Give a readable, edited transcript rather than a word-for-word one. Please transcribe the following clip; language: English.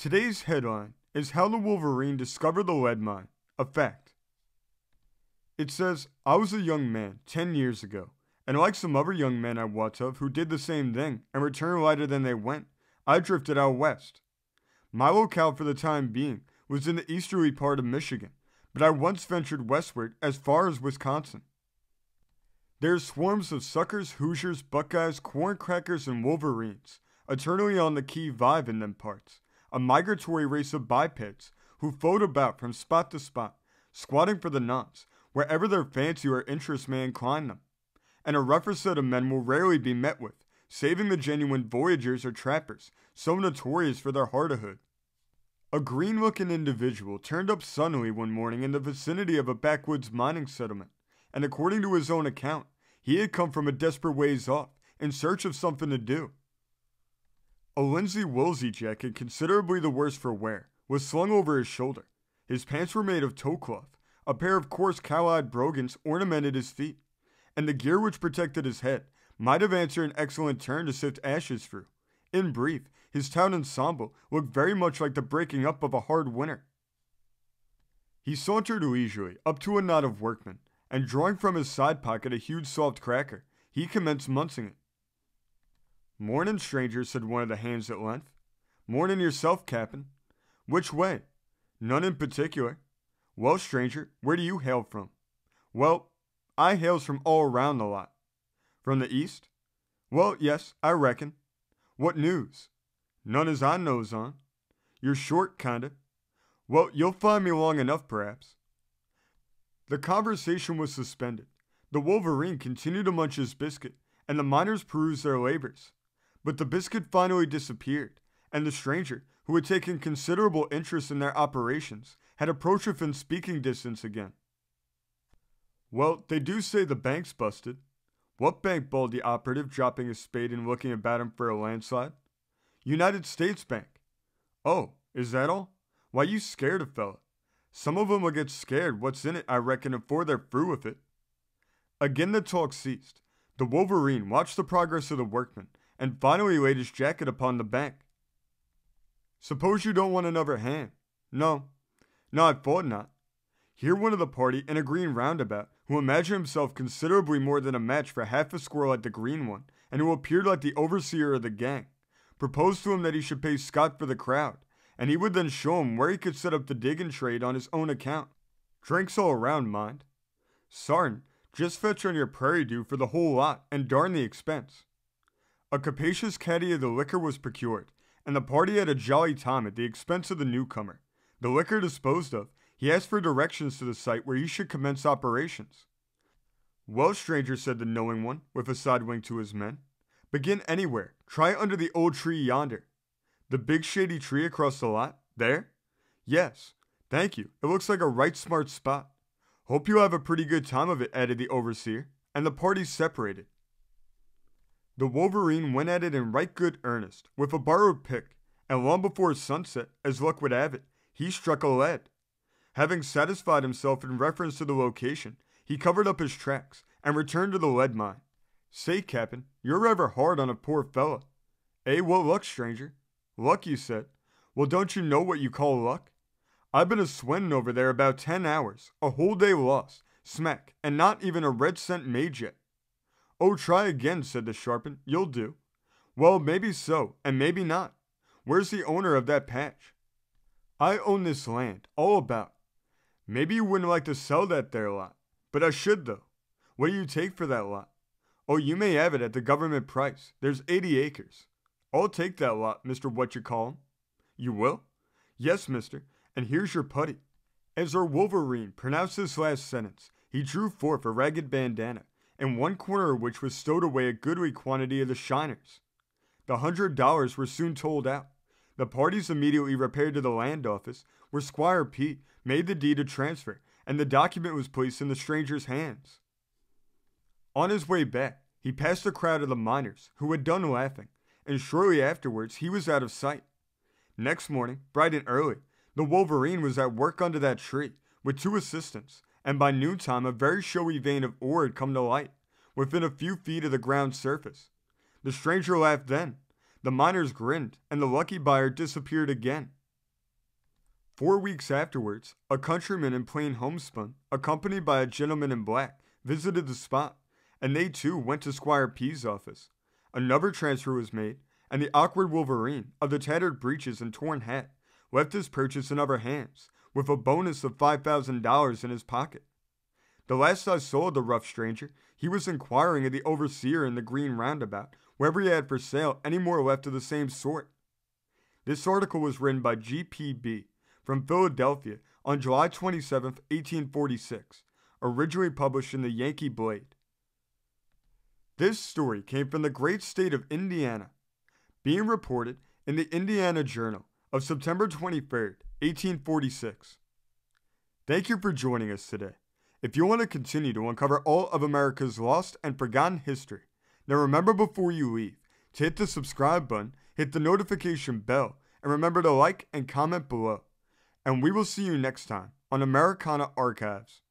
Today's headline is How the Wolverine Discovered the Lead Mine. A fact. It says, I was a young man 10 years ago, and like some other young men I wot of who did the same thing and returned lighter than they went, I drifted out west. My locale for the time being was in the easterly part of Michigan, but I once ventured westward as far as Wisconsin. There are swarms of suckers, hoosiers, buckeyes, corncrackers, and wolverines, eternally on the qui vive in them parts, a migratory race of bipeds who float about from spot to spot, squatting for the nonce, wherever their fancy or interest may incline them. And a rougher set of men will rarely be met with, saving the genuine voyagers or trappers, so notorious for their hardihood. A green-looking individual turned up suddenly one morning in the vicinity of a backwoods mining settlement, and according to his own account, he had come from a desperate ways off, in search of something to do. A linsey woolsey jacket, considerably the worse for wear, was slung over his shoulder. His pants were made of toe cloth, a pair of coarse cowhide brogans ornamented his feet, and the gear which protected his head might have answered an excellent turn to sift ashes through. In brief, his town ensemble looked very much like the breaking up of a hard winter. He sauntered leisurely up to a knot of workmen, and drawing from his side pocket a huge soft cracker, he commenced munching it. "Mornin', stranger," said one of the hands at length. "Mornin' yourself, cap'n. Which way?" "None in particular." "Well, stranger, where do you hail from?" "Well, I hails from all around the lot." "From the east?" "Well, yes, I reckon." "What news?" "None as I knows on." "You're short, kinda." "Well, you'll find me long enough, perhaps." The conversation was suspended. The Wolverine continued to munch his biscuit, and the miners perused their labors. But the biscuit finally disappeared, and the stranger, who had taken considerable interest in their operations, had approached within speaking distance again. "Well, they do say the bank's busted." "What bank?" bawled the operative, dropping his spade and looking about him for a landslide. "United States Bank." "Oh, is that all? Why, you scared a fella. Some of 'em will get scared what's in it, I reckon, afore they're through with it." Again the talk ceased. The Wolverine watched the progress of the workmen, and finally laid his jacket upon the bank. "Suppose you don't want another hand?" No, I thought not." Here one of the party in a green roundabout, who imagined himself considerably more than a match for half a squirrel like the green one, and who appeared like the overseer of the gang, proposed to him that he should pay Scott for the crowd, and he would then show him where he could set up the digging trade on his own account. Drinks all around, mind. "Sartin, just fetch on your prairie dew for the whole lot, and darn the expense." A capacious caddy of the liquor was procured, and the party had a jolly time at the expense of the newcomer. The liquor disposed of, he asked for directions to the site where he should commence operations. "Well, stranger," said the knowing one, with a side wink to his men, "begin anywhere. Try under the old tree yonder." "The big shady tree across the lot? There?" "Yes. Thank you. It looks like a right smart spot." "Hope you'll have a pretty good time of it," added the overseer, and the party separated. The Wolverine went at it in right good earnest, with a borrowed pick, and long before sunset, as luck would have it, he struck a lead. Having satisfied himself in reference to the location, he covered up his tracks, and returned to the lead mine. "Say, cap'n, you're rather hard on a poor fella." "Eh, what luck, stranger?" "Luck, you said? Well, don't you know what you call luck? I've been a-swinning over there about 10 hours, a whole day lost, smack, and not even a red cent made yet." "Oh, try again," said the sharpen. "You'll do." "Well, maybe so, and maybe not. Where's the owner of that patch?" "I own this land, all about." "Maybe you wouldn't like to sell that there lot." "But I should, though." "What do you take for that lot?" "Oh, you may have it at the government price. There's 80 acres. "I'll take that lot, Mr. What-you-call-him." "You will?" "Yes, mister, and here's your putty." As our Wolverine pronounced this last sentence, he drew forth a ragged bandana, in one corner of which was stowed away a goodly quantity of the shiners. The $100 were soon told out. The parties immediately repaired to the land office, where Squire P. made the deed of transfer, and the document was placed in the stranger's hands. On his way back, he passed a crowd of the miners, who had done laughing, and shortly afterwards he was out of sight. Next morning, bright and early, the Wolverine was at work under that tree, with 2 assistants, and by noontime a very showy vein of ore had come to light, within a few feet of the ground surface. The stranger laughed then. The miners grinned, and the lucky buyer disappeared again. 4 weeks afterwards, a countryman in plain homespun, accompanied by a gentleman in black, visited the spot, and they too went to Squire P's office. Another transfer was made, and the awkward Wolverine, of the tattered breeches and torn hat, left his purchase in other hands, with a bonus of $5,000 in his pocket. The last I saw of the rough stranger, he was inquiring of the overseer in the green roundabout whether he had for sale any more left of the same sort. This article was written by G.P.B. from Philadelphia on July 27, 1846, originally published in the Yankee Blade. This story came from the great state of Indiana, being reported in the Indiana Journal of September 23, 1846. Thank you for joining us today. If you want to continue to uncover all of America's lost and forgotten history, then remember before you leave to hit the subscribe button, hit the notification bell, and remember to like and comment below. And we will see you next time on Americana Archives.